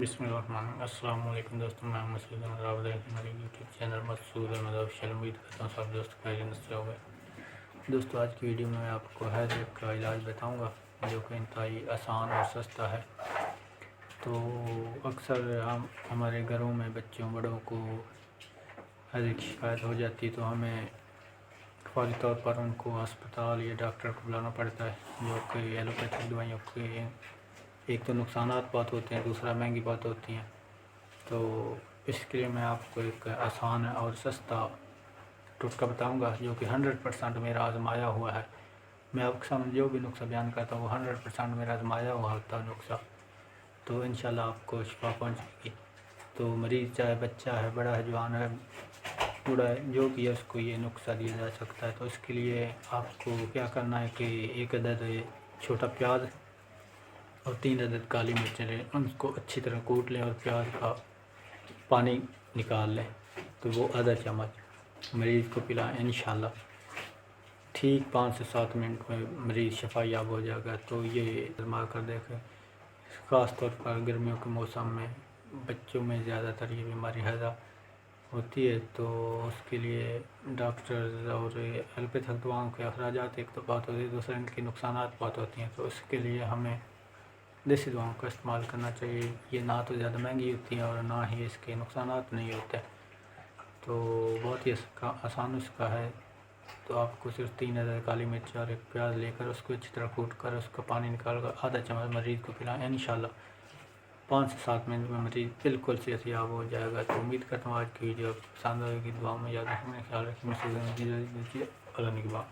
السلام علیکم دوستوں، میں مسعود احمد آپ دیکھ ہمارے یوٹیوب چینل مسعود احمد آفیشیل۔ امید کرتا ہوں سب دوست خیریت سے ہو گئے۔ دوستوں، آج کی ویڈیو میں آپ کو ہیضے کا علاج بتاؤں گا جو کہ انتہائی آسان اور سستا ہے۔ تو اکثر ہمارے گھروں میں بچوں بڑوں کو ہیضے کی شکایت ہو جاتی ہے تو ہمیں فوری طور پر ان کو ہسپتال یا ڈاکٹر کو بلانا پڑتا ہے، جو کہ ایلوپیتھک دوائیوں کے ایک تو نقصانات بہت ہوتے ہیں، دوسرا مہنگی بہت ہوتی ہیں۔ تو اس کے لیے میں آپ کو ایک آسان اور سستا ٹوٹکا بتاؤں گا جو کہ 100% میرا آزمایا ہوا ہے۔ میں آپ کے سامنے جو بھی نسخہ بیان کرتا ہوں وہ 100% میرا آزمایا ہوا ہوتا ہے نسخہ، تو انشاءاللہ آپ کو شفا پہنچے گی۔ تو مریض چاہے بچہ ہے، بڑا ہے، جوان ہے، بوڑھا ہے، جو بھی ہے اس کو یہ نسخہ دیا جا سکتا ہے۔ تو اس کے لیے آپ کو کیا کرنا ہے کہ ایک عدد چھوٹا پیاز اور 3 عدد کالی مرچیں لیں، ان کو اچھی طرح کوٹ لیں اور پیاز کا پانی نکال لیں، تو وہ آدھا چمچ مریض کو پلائیں۔ انشاءاللہ ٹھیک 5 سے 7 منٹ میں مریض شفا یاب ہو جائے گا۔ تو یہ آزما کر دیکھیں، خاص طور پر گرمیوں کے موسم میں بچوں میں زیادہ تر یہ بیماری ہیضہ ہوتی ہے، تو اس کے لیے ڈاکٹرز اور ایلوپیتھک دواؤں کے اخراجات ایک تو بات ہوتی ہے، دوسرا ان کے نقصانات بہت ہوتی ہیں۔ تو اس کے لیے ہمیں دیسی دواؤں کا استعمال کرنا چاہیے۔ یہ نہ تو زیادہ مہنگی ہوتی ہیں اور نہ ہی اس کے نقصانات نہیں ہوتے، تو بہت ہی آسان نسخہ ہے۔ تو آپ کو صرف 3 عدد کالی مرچ اور ایک پیاز لے کر اس کو اچھی طرح کوٹ کر اس کا پانی نکال کر آدھا چمچ مریض کو پلائیں۔ انشاءاللہ 5 سے 7 منٹ میں مریض بالکل صحت یاب ہو جائے گا۔ تو امید کرتا ہوں آج کی ویڈیو آپ کو پسند آئے گی۔ دعاؤں میں یاد رکھیں، خیال رکھیں، مسعود احمد اللہ نگہبان۔